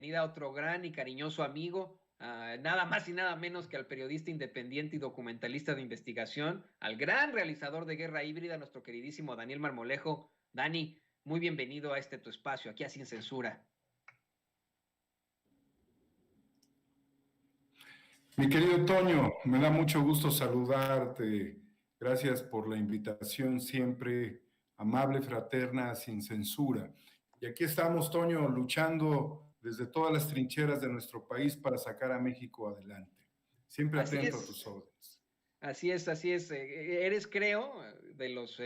bienvenida a otro gran y cariñoso amigo, nada más y nada menos que al periodista independiente y documentalista de investigación, al gran realizador de Guerra Híbrida, nuestro queridísimo Daniel Marmolejo. Dani, muy bienvenido a tu espacio, aquí a Sin Censura. Mi querido Toño, me da mucho gusto saludarte. Gracias por la invitación siempre amable, fraterna, sin censura. Y aquí estamos, Toño, luchando desde todas las trincheras de nuestro país para sacar a México adelante. Siempre Así atento a es. tus órdenes. Así es, así es. Eres, creo, de los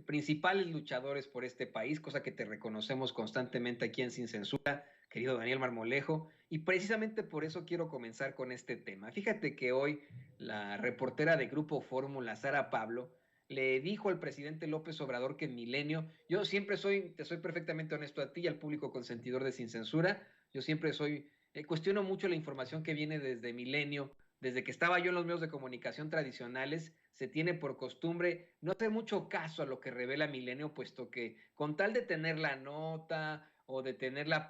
principales luchadores por este país, cosa que te reconocemos constantemente aquí en Sin Censura, querido Daniel Marmolejo, y precisamente por eso quiero comenzar con este tema. Fíjate que hoy la reportera de Grupo Fórmula, Sara Pablo, le dijo al presidente López Obrador que en Milenio, yo siempre te soy perfectamente honesto a ti y al público consentidor de Sin Censura, yo siempre cuestiono mucho la información que viene desde Milenio. Desde que estaba yo en los medios de comunicación tradicionales, se tiene por costumbre no hacer mucho caso a lo que revela Milenio, puesto que con tal de tener la nota o de tener la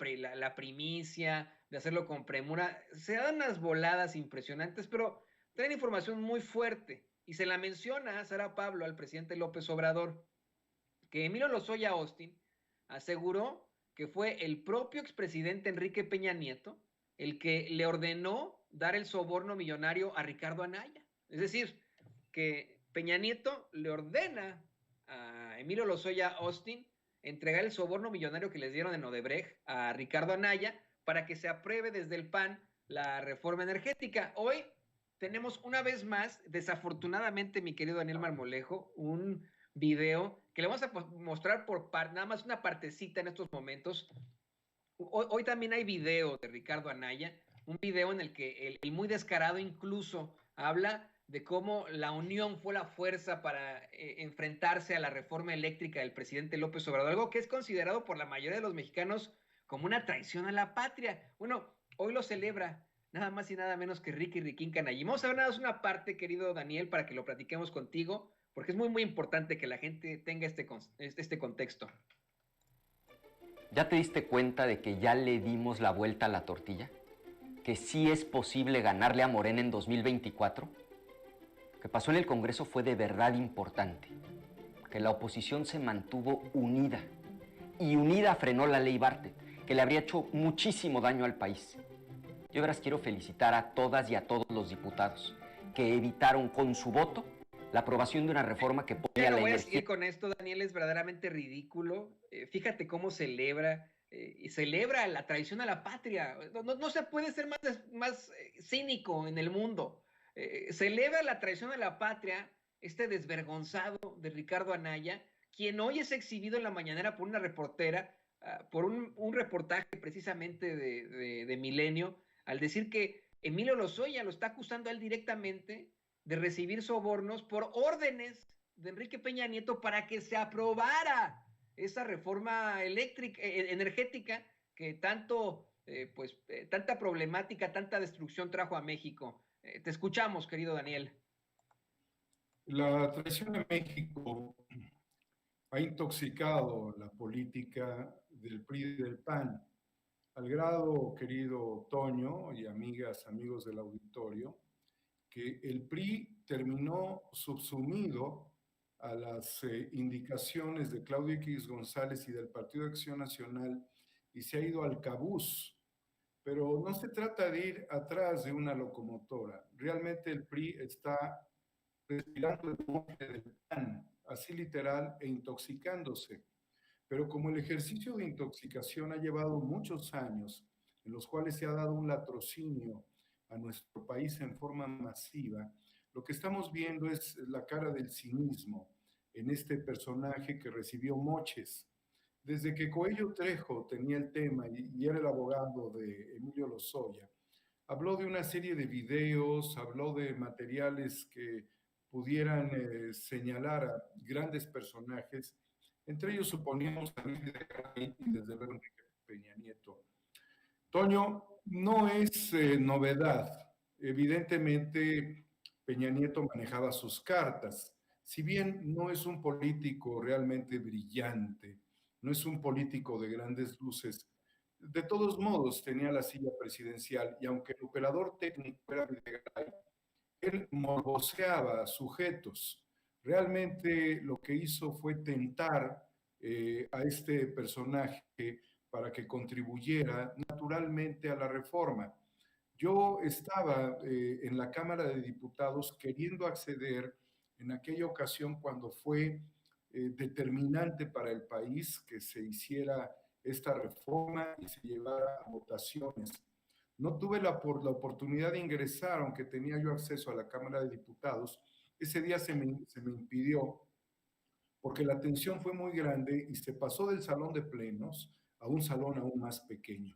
primicia, de hacerlo con premura, se dan unas voladas impresionantes, pero traen información muy fuerte. Y se la menciona a Sara Pablo, al presidente López Obrador, que Emilio Lozoya Austin aseguró que fue el propio expresidente Enrique Peña Nieto el que le ordenó dar el soborno millonario a Ricardo Anaya. Es decir, que Peña Nieto le ordena a Emilio Lozoya Austin entregar el soborno millonario que les dieron en Odebrecht a Ricardo Anaya para que se apruebe desde el PAN la reforma energética. Hoy tenemos una vez más, desafortunadamente, mi querido Daniel Marmolejo, un video que le vamos a mostrar nada más una partecita en estos momentos. Hoy también hay video de Ricardo Anaya, un video en el que el muy descarado incluso habla de cómo la unión fue la fuerza para enfrentarse a la reforma eléctrica del presidente López Obrador, algo que es considerado por la mayoría de los mexicanos como una traición a la patria. Bueno, hoy lo celebra nada más y nada menos que Ricky Riquín Canallín. Vamos a ver nada más una parte, querido Daniel, para que lo platiquemos contigo, porque es muy, muy importante que la gente tenga este contexto. ¿Ya te diste cuenta de que ya le dimos la vuelta a la tortilla? ¿Que sí es posible ganarle a Morena en 2024? Lo que pasó en el Congreso fue de verdad importante. Que la oposición se mantuvo unida. Y unida frenó la ley Bartlett, que le habría hecho muchísimo daño al país. Yo verás, quiero felicitar a todas y a todos los diputados que evitaron con su voto la aprobación de una reforma que pone a la energía... No voy a seguir con esto, Daniel, es verdaderamente ridículo. Fíjate cómo celebra la traición a la patria. No se puede ser más cínico en el mundo. Celebra la traición a la patria este desvergonzado de Ricardo Anaya, quien hoy es exhibido en la mañanera por una reportera, por un reportaje precisamente de Milenio, al decir que Emilio Lozoya lo está acusando a él directamente de recibir sobornos por órdenes de Enrique Peña Nieto para que se aprobara esa reforma energética que tanta problemática, tanta destrucción trajo a México. Te escuchamos, querido Daniel. La traición a México ha intoxicado la política del PRI y del PAN, al grado, querido Toño y amigas, amigos del auditorio, que el PRI terminó subsumido a las indicaciones de Claudio X González y del Partido de Acción Nacional y se ha ido al cabús. Pero no se trata de ir atrás de una locomotora. Realmente el PRI está respirando el monte del PAN, así literal, e intoxicándose. Pero como el ejercicio de intoxicación ha llevado muchos años, en los cuales se ha dado un latrocinio a nuestro país en forma masiva, lo que estamos viendo es la cara del cinismo en este personaje que recibió moches. Desde que Coello Trejo tenía el tema y era el abogado de Emilio Lozoya, habló de una serie de videos, habló de materiales que pudieran señalar a grandes personajes, entre ellos suponíamos a Luis de Garay y desde luego Enrique Peña Nieto. Toño, no es novedad. Evidentemente, Peña Nieto manejaba sus cartas. Si bien no es un político realmente brillante, no es un político de grandes luces, de todos modos tenía la silla presidencial y aunque el operador técnico era Videgaray, él morboseaba sujetos. Realmente lo que hizo fue tentar a este personaje para que contribuyera naturalmente a la reforma. Yo estaba en la Cámara de Diputados queriendo acceder en aquella ocasión cuando fue determinante para el país que se hiciera esta reforma y se llevara a votaciones. No tuve la oportunidad de ingresar, aunque tenía yo acceso a la Cámara de Diputados. Ese día se me impidió porque la tensión fue muy grande y se pasó del salón de plenos a un salón aún más pequeño.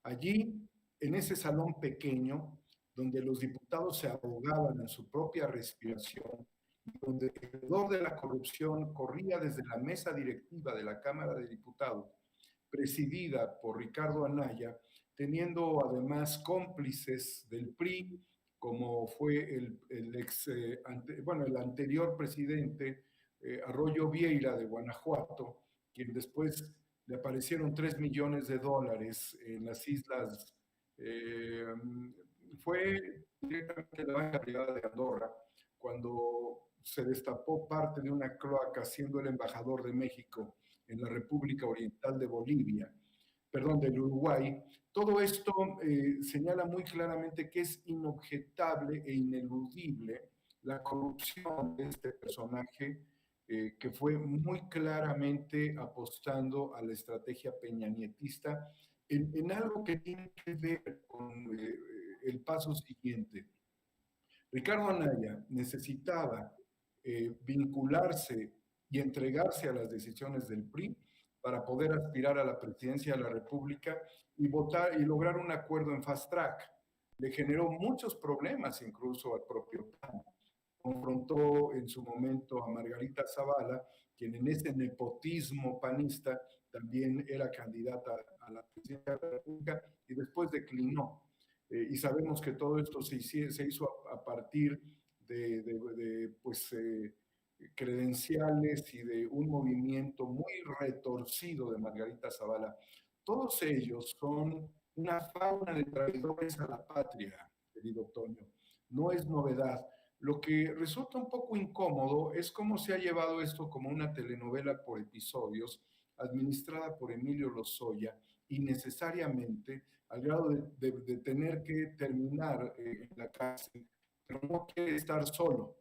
Allí, en ese salón pequeño, donde los diputados se ahogaban en su propia respiración, donde el hedor de la corrupción corría desde la mesa directiva de la Cámara de Diputados, presidida por Ricardo Anaya, teniendo además cómplices del PRI, como fue el anterior presidente Arroyo Vieira de Guanajuato, quien después le aparecieron $3 millones en las islas, fue directamente la banca privada de Andorra, cuando se destapó parte de una cloaca siendo el embajador de México en la República Oriental de Bolivia, perdón, del Uruguay. Todo esto señala muy claramente que es inobjetable e ineludible la corrupción de este personaje que fue muy claramente apostando a la estrategia peñanietista en algo que tiene que ver con el paso siguiente. Ricardo Anaya necesitaba vincularse y entregarse a las decisiones del PRI para poder aspirar a la presidencia de la República y votar y lograr un acuerdo en fast track. Le generó muchos problemas incluso al propio PAN. Confrontó en su momento a Margarita Zavala, quien en ese nepotismo panista también era candidata a la presidencia de la República y después declinó. Y sabemos que todo esto se hizo a partir de credenciales y de un movimiento muy retorcido de Margarita Zavala. Todos ellos son una fauna de traidores a la patria, querido Toño. No es novedad. Lo que resulta un poco incómodo es cómo se ha llevado esto como una telenovela por episodios, administrada por Emilio Lozoya, innecesariamente, al grado de tener que terminar en la cárcel, pero no quiere estar solo.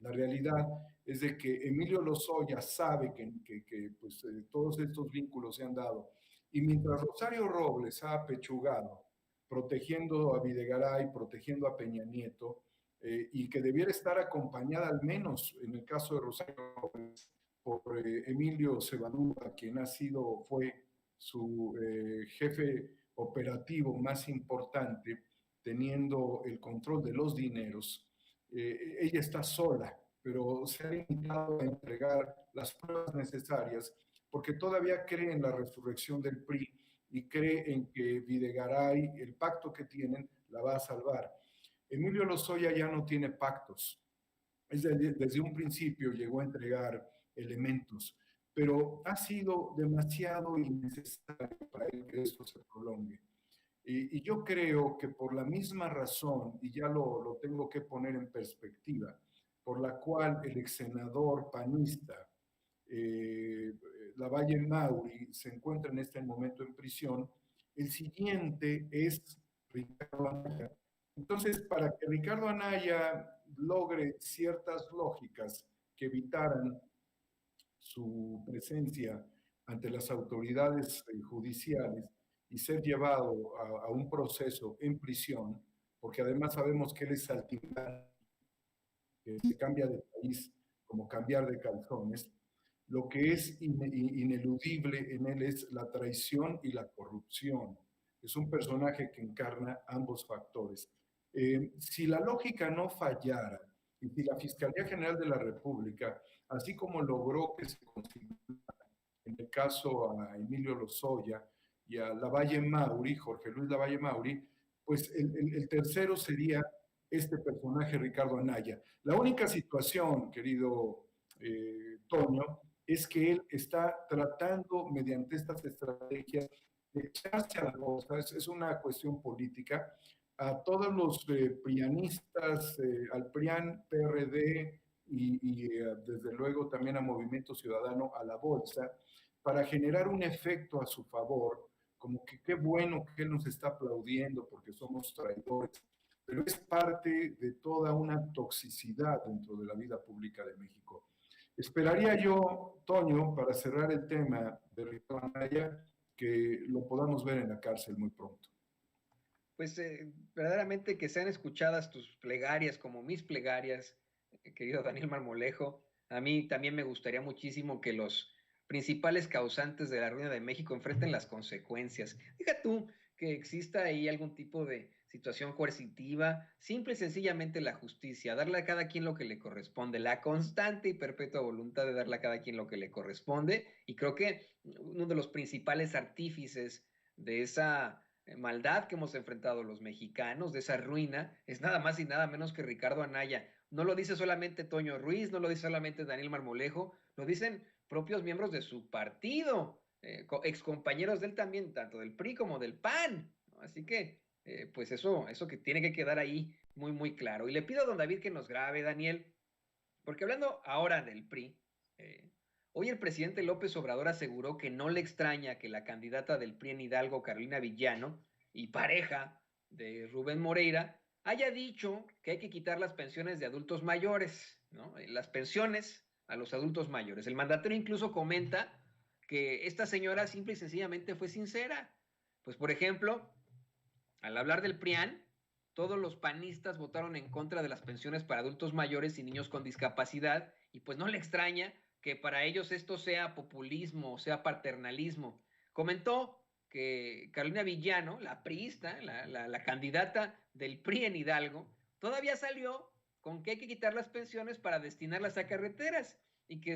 La realidad es de que Emilio Lozoya sabe que todos estos vínculos se han dado. Y mientras Rosario Robles ha apechugado, protegiendo a Videgaray, protegiendo a Peña Nieto, y que debiera estar acompañada al menos, en el caso de Rosario Robles, por Emilio Cebadúa, quien fue su jefe operativo más importante, teniendo el control de los dineros. Ella está sola, pero se ha limitado a entregar las pruebas necesarias porque todavía cree en la resurrección del PRI y cree en que Videgaray, el pacto que tienen, la va a salvar. Emilio Lozoya ya no tiene pactos. Desde un principio llegó a entregar elementos, pero ha sido demasiado innecesario para él que esto se prolongue. Y yo creo que por la misma razón, y ya lo tengo que poner en perspectiva, por la cual el ex senador panista Lavalle Mauri se encuentra en este momento en prisión, el siguiente es Ricardo Anaya. Entonces, para que Ricardo Anaya logre ciertas lógicas que evitaran su presencia ante las autoridades judiciales y ser llevado a un proceso en prisión, porque además sabemos que él es saltimbanqui, que se cambia de país como cambiar de calzones, lo que es ineludible en él es la traición y la corrupción. Es un personaje que encarna ambos factores. Si la lógica no fallara y si la Fiscalía General de la República, así como logró que se constituyera en el caso a Emilio Lozoya y a Lavalle Mauri, Jorge Luis Lavalle Mauri, pues el tercero sería este personaje Ricardo Anaya. La única situación, querido Toño, es que él está tratando mediante estas estrategias de echarse a la bolsa, es una cuestión política, a todos los prianistas, al PRIAN, PRD desde luego también a Movimiento Ciudadano, a la bolsa, para generar un efecto a su favor, como que qué bueno que él nos está aplaudiendo porque somos traidores, pero es parte de toda una toxicidad dentro de la vida pública de México. Esperaría yo, Toño, para cerrar el tema de Ricardo Anaya, que lo podamos ver en la cárcel muy pronto. Pues verdaderamente que sean escuchadas tus plegarias como mis plegarias, querido Daniel Marmolejo. A mí también me gustaría muchísimo que los principales causantes de la ruina de México enfrenten las consecuencias. Deja tú que exista ahí algún tipo de situación coercitiva, simple y sencillamente la justicia, darle a cada quien lo que le corresponde, la constante y perpetua voluntad de darle a cada quien lo que le corresponde. Y creo que uno de los principales artífices de esa maldad que hemos enfrentado los mexicanos, de esa ruina, es nada más y nada menos que Ricardo Anaya. No lo dice solamente Toño Ruiz, no lo dice solamente Daniel Marmolejo, lo dicen propios miembros de su partido, excompañeros de él también, tanto del PRI como del PAN, ¿no? Así que, pues eso que tiene que quedar ahí muy, muy claro. Y le pido a don David que nos grabe, Daniel, porque hablando ahora del PRI, hoy el presidente López Obrador aseguró que no le extraña que la candidata del PRI en Hidalgo, Carolina Villano, y pareja de Rubén Moreira, haya dicho que hay que quitar las pensiones de adultos mayores, ¿no? Las pensiones a los adultos mayores. El mandatario incluso comenta que esta señora simple y sencillamente fue sincera. Pues, por ejemplo, al hablar del PRIAN, todos los panistas votaron en contra de las pensiones para adultos mayores y niños con discapacidad, y pues no le extraña que para ellos esto sea populismo, sea paternalismo. Comentó que Carolina Villano, la priista, la candidata del PRI en Hidalgo, todavía salió con que hay que quitar las pensiones para destinarlas a carreteras y que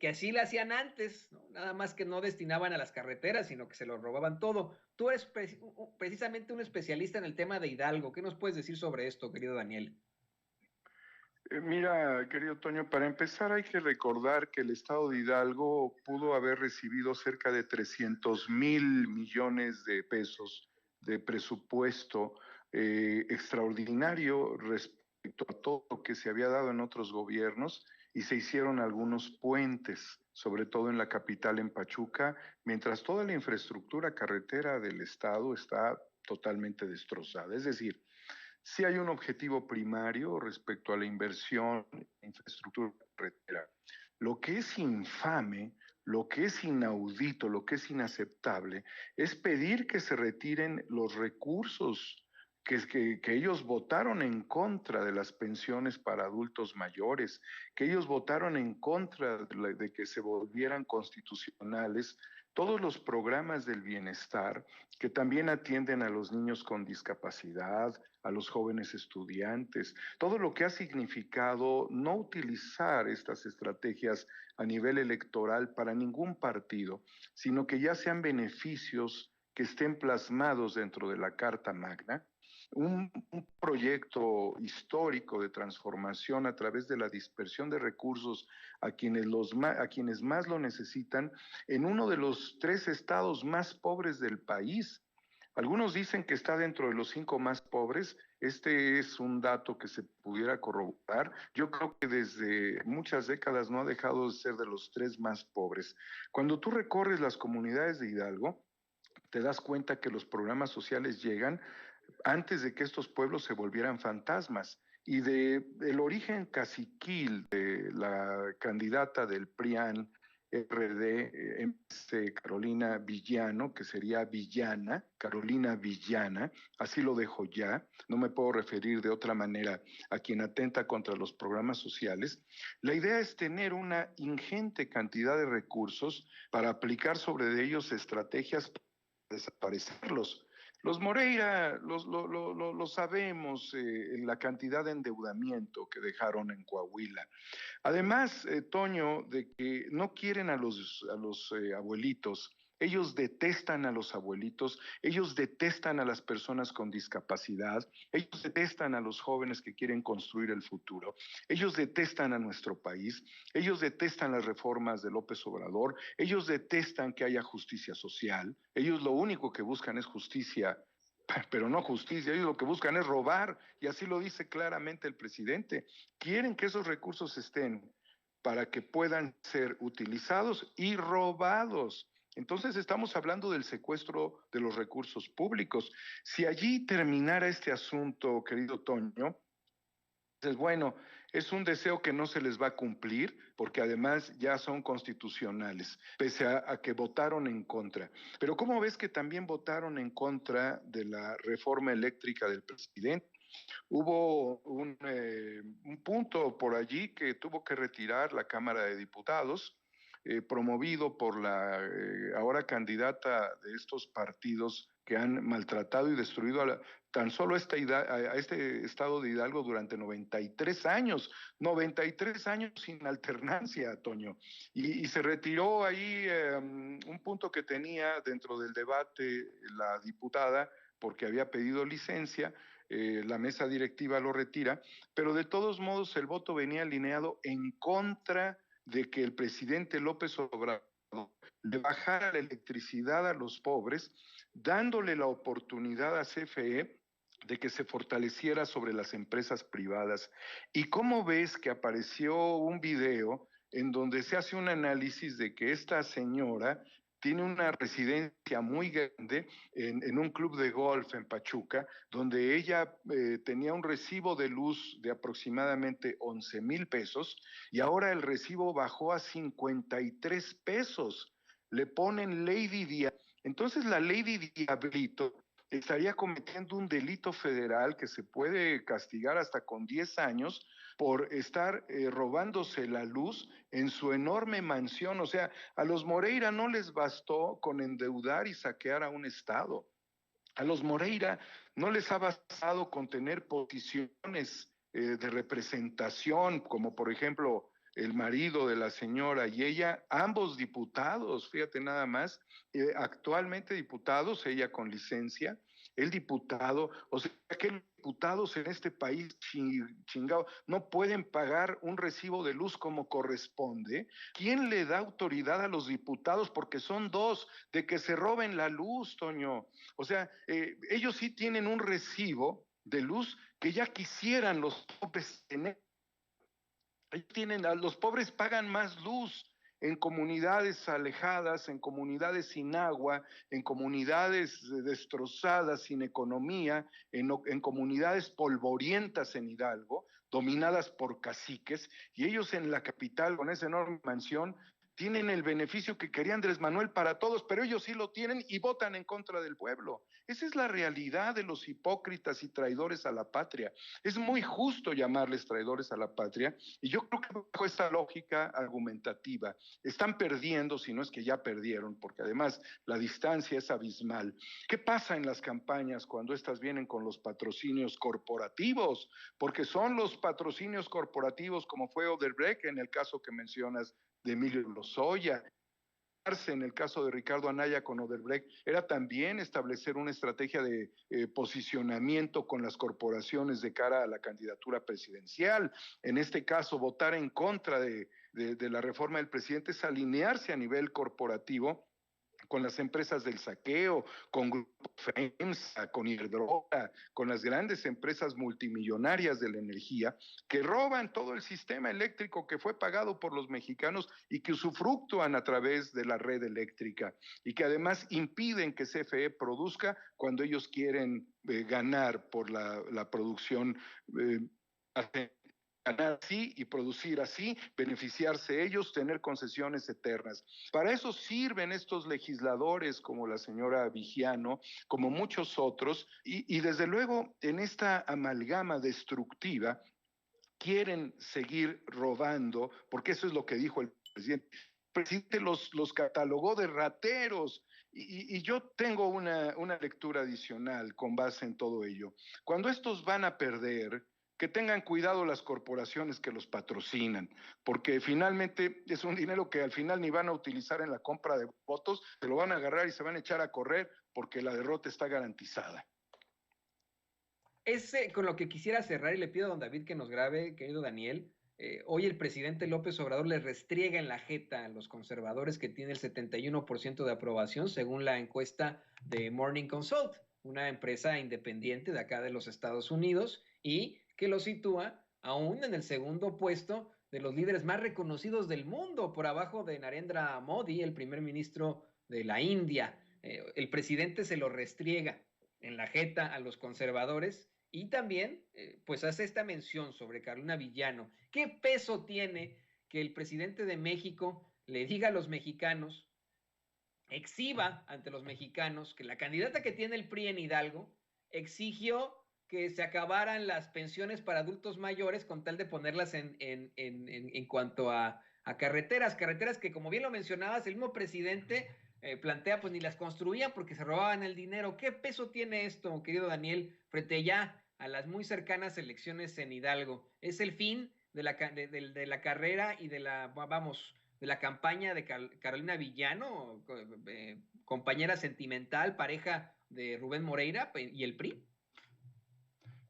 así la hacían antes, ¿no? Nada más que no destinaban a las carreteras, sino que se lo robaban todo. Tú eres precisamente un especialista en el tema de Hidalgo. ¿Qué nos puedes decir sobre esto, querido Daniel? Mira, querido Toño, para empezar hay que recordar que el estado de Hidalgo pudo haber recibido cerca de 300,000 millones de pesos de presupuesto extraordinario respecto a todo lo que se había dado en otros gobiernos, y se hicieron algunos puentes, sobre todo en la capital, en Pachuca, mientras toda la infraestructura carretera del estado está totalmente destrozada. Es decir, sí hay un objetivo primario respecto a la inversión en infraestructura carretera. Lo que es infame, lo que es inaudito, lo que es inaceptable, es pedir que se retiren los recursos que ellos votaron en contra de las pensiones para adultos mayores, que ellos votaron en contra de que se volvieran constitucionales todos los programas del bienestar que también atienden a los niños con discapacidad, a los jóvenes estudiantes, todo lo que ha significado no utilizar estas estrategias a nivel electoral para ningún partido, sino que ya sean beneficios que estén plasmados dentro de la Carta Magna, un proyecto histórico de transformación a través de la dispersión de recursos a quienes más lo necesitan en uno de los 3 estados más pobres del país. Algunos dicen que está dentro de los 5 más pobres. Este es un dato que se pudiera corroborar. Yo creo que desde muchas décadas no ha dejado de ser de los 3 más pobres. Cuando tú recorres las comunidades de Hidalgo, te das cuenta que los programas sociales llegan antes de que estos pueblos se volvieran fantasmas. Y del origen caciquil de la candidata del PRIAN, RD, Carolina Villano, que sería Villana, Carolina Villana, así lo dejo ya, no me puedo referir de otra manera a quien atenta contra los programas sociales. La idea es tener una ingente cantidad de recursos para aplicar sobre ellos estrategias para desaparecerlos. Los Moreira, lo sabemos, la cantidad de endeudamiento que dejaron en Coahuila. Además, Toño, de que no quieren a los abuelitos Ellos detestan a los abuelitos, ellos detestan a las personas con discapacidad, ellos detestan a los jóvenes que quieren construir el futuro, ellos detestan a nuestro país, ellos detestan las reformas de López Obrador, ellos detestan que haya justicia social, ellos lo único que buscan es justicia, pero no justicia, ellos lo que buscan es robar, y así lo dice claramente el presidente. Quieren que esos recursos estén para que puedan ser utilizados y robados. Entonces estamos hablando del secuestro de los recursos públicos. Si allí terminara este asunto, querido Toño, entonces, bueno, es un deseo que no se les va a cumplir porque además ya son constitucionales, pese a que votaron en contra. Pero ¿cómo ves que también votaron en contra de la reforma eléctrica del presidente? Hubo un punto por allí que tuvo que retirar la Cámara de Diputados, promovido por la ahora candidata de estos partidos que han maltratado y destruido tan solo a este estado de Hidalgo durante 93 años, 93 años sin alternancia, Toño. Y se retiró ahí un punto que tenía dentro del debate la diputada porque había pedido licencia. La mesa directiva lo retira, pero de todos modos el voto venía alineado en contra de que el presidente López Obrador le bajara la electricidad a los pobres, dándole la oportunidad a CFE de que se fortaleciera sobre las empresas privadas. ¿Y cómo ves que apareció un video en donde se hace un análisis de que esta señora tiene una residencia muy grande en un club de golf en Pachuca, donde ella tenía un recibo de luz de aproximadamente 11,000 pesos y ahora el recibo bajó a 53 pesos? Le ponen Lady Diablito. Entonces la Lady Diablito estaría cometiendo un delito federal que se puede castigar hasta con 10 años por estar robándose la luz en su enorme mansión. O sea, a los Moreira no les bastó con endeudar y saquear a un estado. A los Moreira no les ha bastado con tener posiciones de representación, como por ejemplo el marido de la señora y ella, ambos diputados, fíjate nada más, actualmente diputados, ella con licencia, el diputado, o sea que los diputados en este país chingado no pueden pagar un recibo de luz como corresponde. ¿Quién le da autoridad a los diputados? Porque son dos, de que se roben la luz, Toño. O sea, ellos sí tienen un recibo de luz que ya quisieran los pobres tener. Los pobres pagan más luz en comunidades alejadas, en comunidades sin agua, en comunidades destrozadas, sin economía, en comunidades polvorientas en Hidalgo, dominadas por caciques, y ellos en la capital, con esa enorme mansión, tienen el beneficio que quería Andrés Manuel para todos, pero ellos sí lo tienen y votan en contra del pueblo. Esa es la realidad de los hipócritas y traidores a la patria. Es muy justo llamarles traidores a la patria, y yo creo que bajo esta lógica argumentativa están perdiendo, si no es que ya perdieron, porque además la distancia es abismal. ¿Qué pasa en las campañas cuando estas vienen con los patrocinios corporativos? Porque son los patrocinios corporativos, como fue Odebrecht en el caso que mencionas de Emilio Lozoya. En el caso de Ricardo Anaya con Odebrecht, era también establecer una estrategia de posicionamiento con las corporaciones de cara a la candidatura presidencial. En este caso, votar en contra de la reforma del presidente es alinearse a nivel corporativo con las empresas del saqueo, con Grupo FEMSA, con Iberdrola, con las grandes empresas multimillonarias de la energía, que roban todo el sistema eléctrico que fue pagado por los mexicanos y que usufructúan a través de la red eléctrica, y que además impiden que CFE produzca cuando ellos quieren ganar por la producción ganar así y producir así, beneficiarse ellos, tener concesiones eternas. Para eso sirven estos legisladores como la señora Vigiano, como muchos otros, y desde luego en esta amalgama destructiva quieren seguir robando, porque eso es lo que dijo el presidente. El presidente los catalogó de rateros, y yo tengo una lectura adicional con base en todo ello. Cuando estos van a perder, que tengan cuidado las corporaciones que los patrocinan, porque finalmente es un dinero que al final ni van a utilizar en la compra de votos, se lo van a agarrar y se van a echar a correr porque la derrota está garantizada. Es con lo que quisiera cerrar y le pido a don David que nos grabe, querido Daniel. Hoy el presidente López Obrador le restriega en la jeta a los conservadores que tiene el 71% de aprobación según la encuesta de Morning Consult, una empresa independiente de acá de los Estados Unidos y que lo sitúa aún en el segundo puesto de los líderes más reconocidos del mundo, por abajo de Narendra Modi, el primer ministro de la India. El presidente se lo restriega en la jeta a los conservadores y también pues hace esta mención sobre Carolina Villano. ¿Qué peso tiene que el presidente de México le diga a los mexicanos, exhiba ante los mexicanos, que la candidata que tiene el PRI en Hidalgo exigió que se acabaran las pensiones para adultos mayores con tal de ponerlas en cuanto a carreteras que, como bien lo mencionabas, el mismo presidente plantea, pues ni las construían porque se robaban el dinero? ¿Qué peso tiene esto, querido Daniel, frente ya a las muy cercanas elecciones en Hidalgo? ¿Es el fin de la carrera y de la campaña de Carolina Villano, compañera sentimental, pareja de Rubén Moreira y el PRI?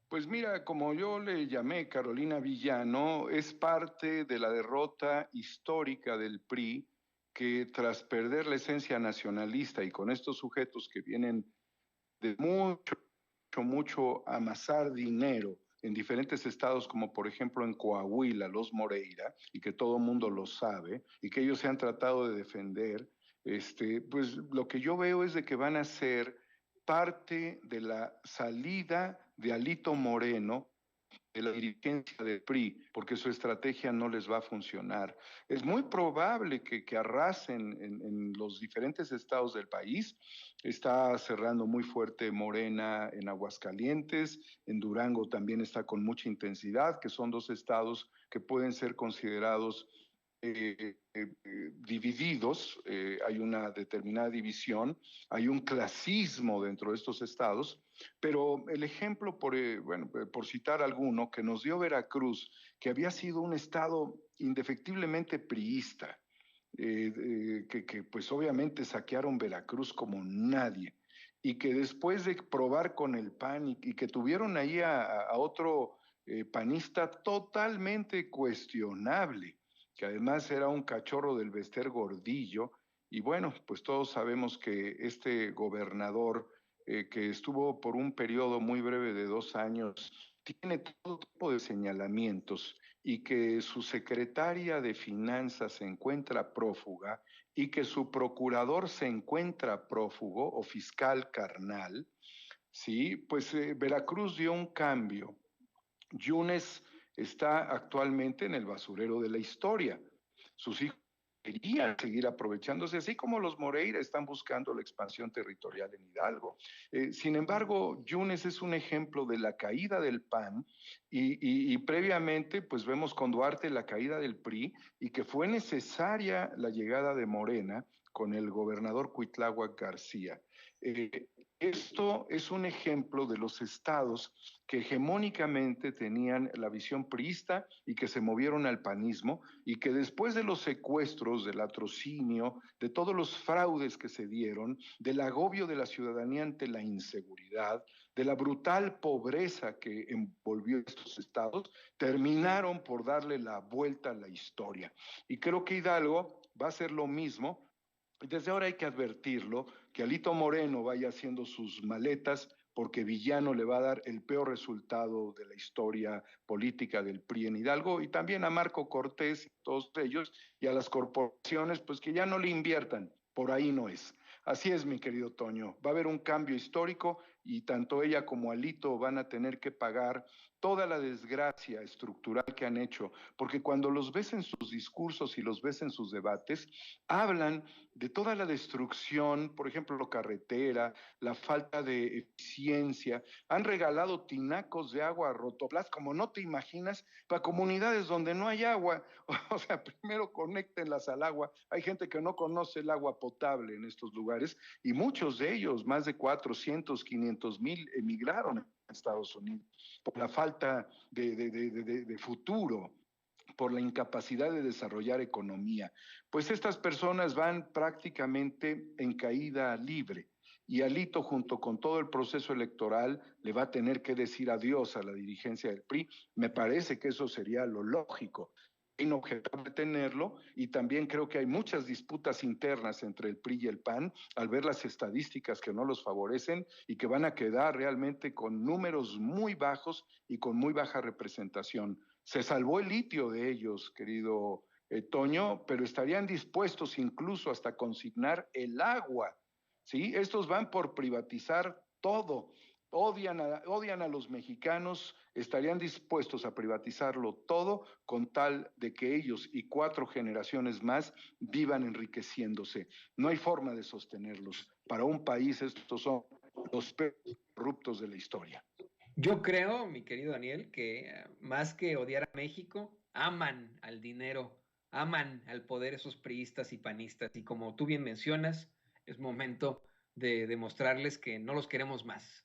Pues mira, como yo le llamé Carolina Villano, es parte de la derrota histórica del PRI, que tras perder la esencia nacionalista y con estos sujetos que vienen de mucho amasar dinero en diferentes estados, como por ejemplo en Coahuila, los Moreira, y que todo el mundo lo sabe, y que ellos se han tratado de defender, pues lo que yo veo es de que van a ser parte de la salida de Alito Moreno de la dirigencia del PRI, porque su estrategia no les va a funcionar. Es muy probable que arrasen en los diferentes estados del país. Está cerrando muy fuerte Morena en Aguascalientes, en Durango también está con mucha intensidad, que son dos estados que pueden ser considerados divididos, hay una determinada división, hay un clasismo dentro de estos estados, pero el ejemplo, por citar alguno, que nos dio Veracruz, que había sido un estado indefectiblemente priista, que pues obviamente saquearon Veracruz como nadie, y que después de probar con el PAN y que tuvieron ahí a otro panista totalmente cuestionable, que además era un cachorro del Bester Gordillo, y bueno, pues todos sabemos que este gobernador, que estuvo por un periodo muy breve de 2 años, tiene todo tipo de señalamientos, y que su secretaria de Finanzas se encuentra prófuga, y que su procurador se encuentra prófugo o fiscal carnal, ¿sí? Pues Veracruz dio un cambio. Yunes está actualmente en el basurero de la historia. Sus hijos querían seguir aprovechándose, así como los Moreira están buscando la expansión territorial en Hidalgo. Sin embargo, Yunes es un ejemplo de la caída del PAN y previamente pues vemos con Duarte la caída del PRI y que fue necesaria la llegada de Morena con el gobernador Cuitláhuac García. Esto es un ejemplo de los estados que hegemónicamente tenían la visión priista y que se movieron al panismo, y que después de los secuestros, del latrocinio, de todos los fraudes que se dieron, del agobio de la ciudadanía ante la inseguridad, de la brutal pobreza que envolvió estos estados, terminaron por darle la vuelta a la historia. Y creo que Hidalgo va a hacer lo mismo. Desde ahora hay que advertirlo, que Alito Moreno vaya haciendo sus maletas, porque Villano le va a dar el peor resultado de la historia política del PRI en Hidalgo, y también a Marco Cortés y todos ellos, y a las corporaciones, pues que ya no le inviertan, por ahí no es. Así es, mi querido Toño, va a haber un cambio histórico y tanto ella como Alito van a tener que pagar toda la desgracia estructural que han hecho, porque cuando los ves en sus discursos y los ves en sus debates, hablan de toda la destrucción, por ejemplo, carretera, la falta de eficiencia, han regalado tinacos de agua a Rotoplas, como no te imaginas, para comunidades donde no hay agua. O sea, primero conéctenlas al agua. Hay gente que no conoce el agua potable en estos lugares, y muchos de ellos, más de 400, 500 200,000 emigraron a Estados Unidos por la falta de futuro, por la incapacidad de desarrollar economía. Pues estas personas van prácticamente en caída libre. Y Alito, junto con todo el proceso electoral, le va a tener que decir adiós a la dirigencia del PRI. Me parece que eso sería lo lógico. Inobjetable tenerlo, y también creo que hay muchas disputas internas entre el PRI y el PAN al ver las estadísticas que no los favorecen y que van a quedar realmente con números muy bajos y con muy baja representación. Se salvó el litio de ellos, querido Toño, pero estarían dispuestos incluso hasta consignar el agua, ¿sí? Estos van por privatizar todo. Odian a los mexicanos, estarían dispuestos a privatizarlo todo con tal de que ellos y 4 generaciones más vivan enriqueciéndose. No hay forma de sostenerlos. Para un país estos son los peores corruptos de la historia. Yo creo, mi querido Daniel, que más que odiar a México, aman al dinero, aman al poder esos priistas y panistas. Y como tú bien mencionas, es momento de demostrarles que no los queremos más.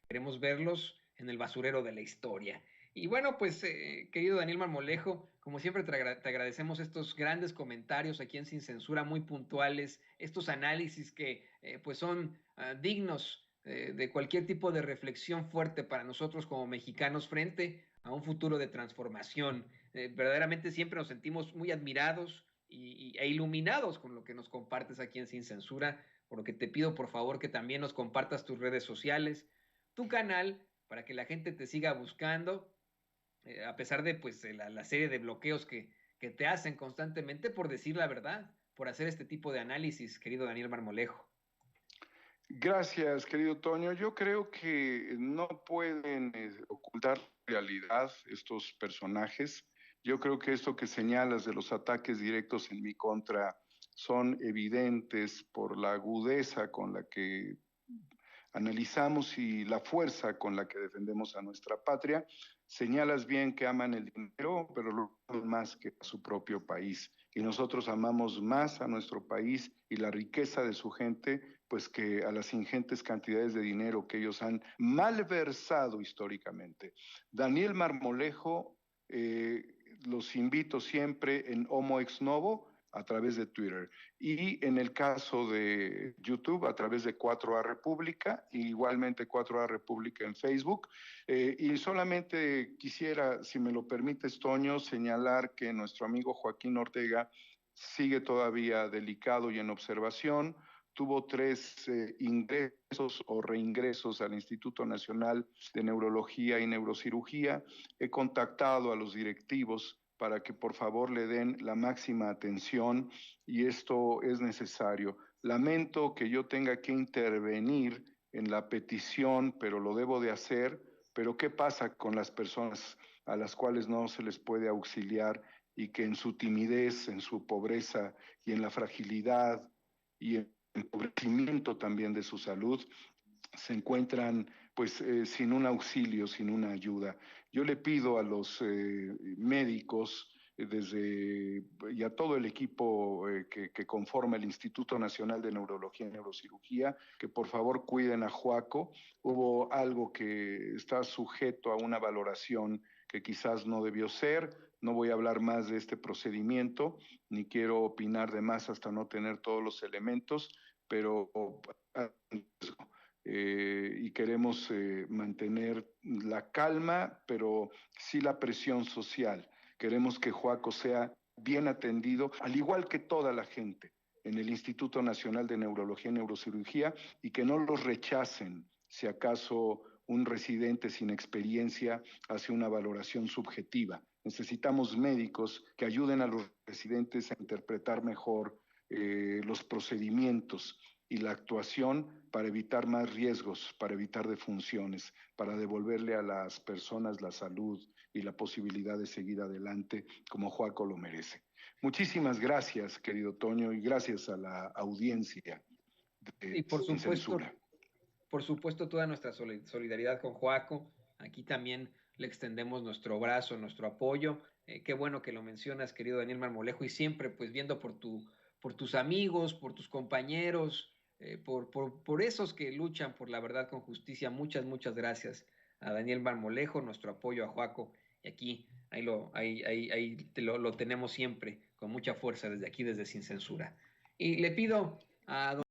Queremos verlos en el basurero de la historia. Y bueno, pues, querido Daniel Marmolejo, como siempre te agradecemos estos grandes comentarios aquí en Sin Censura, muy puntuales, estos análisis que pues son dignos de cualquier tipo de reflexión fuerte para nosotros como mexicanos frente a un futuro de transformación. Verdaderamente siempre nos sentimos muy admirados e iluminados con lo que nos compartes aquí en Sin Censura, por lo que te pido por favor que también nos compartas tus redes sociales, tu canal, para que la gente te siga buscando, a pesar de pues la serie de bloqueos que te hacen constantemente por decir la verdad, por hacer este tipo de análisis, querido Daniel Marmolejo. Gracias, querido Toño. Yo creo que no pueden ocultar la realidad estos personajes. Yo creo que esto que señalas de los ataques directos en mi contra son evidentes por la agudeza con la que analizamos y la fuerza con la que defendemos a nuestra patria. Señalas bien que aman el dinero, pero lo aman más que a su propio país. Y nosotros amamos más a nuestro país y la riqueza de su gente, pues que a las ingentes cantidades de dinero que ellos han malversado históricamente. Daniel Marmolejo, los invito siempre en Homo Ex Novo, a través de Twitter, y en el caso de YouTube a través de 4A República, igualmente 4A República en Facebook, y solamente quisiera, si me lo permites, Toño, señalar que nuestro amigo Joaquín Ortega sigue todavía delicado y en observación. Tuvo 3 ingresos o reingresos al Instituto Nacional de Neurología y Neurocirugía. He contactado a los directivos para que por favor le den la máxima atención, y esto es necesario. Lamento que yo tenga que intervenir en la petición, pero lo debo de hacer. Pero ¿qué pasa con las personas a las cuales no se les puede auxiliar y que en su timidez, en su pobreza y en la fragilidad y en el empobrecimiento también de su salud se encuentran pues sin un auxilio, sin una ayuda? Yo le pido a los médicos y a todo el equipo que conforma el Instituto Nacional de Neurología y Neurocirugía, que por favor cuiden a Joaco. Hubo algo que está sujeto a una valoración que quizás no debió ser. No voy a hablar más de este procedimiento, ni quiero opinar de más hasta no tener todos los elementos, pero y queremos mantener la calma, pero sí la presión social. Queremos que Joaco sea bien atendido, al igual que toda la gente en el Instituto Nacional de Neurología y Neurocirugía, y que no los rechacen si acaso un residente sin experiencia hace una valoración subjetiva. Necesitamos médicos que ayuden a los residentes a interpretar mejor los procedimientos y la actuación para evitar más riesgos, para evitar defunciones, para devolverle a las personas la salud y la posibilidad de seguir adelante como Joaco lo merece. Muchísimas gracias, querido Toño, y gracias a la audiencia de Y Sin Censura. por supuesto, toda nuestra solidaridad con Joaco. Aquí también le extendemos nuestro brazo, nuestro apoyo. Qué bueno que lo mencionas, querido Daniel Marmolejo, y siempre pues viendo por tus amigos, por tus compañeros, por esos que luchan por la verdad con justicia. Muchas, muchas gracias a Daniel Marmolejo, nuestro apoyo a Joaco, y aquí, lo tenemos siempre, con mucha fuerza desde aquí, desde Sin Censura. Y le pido a don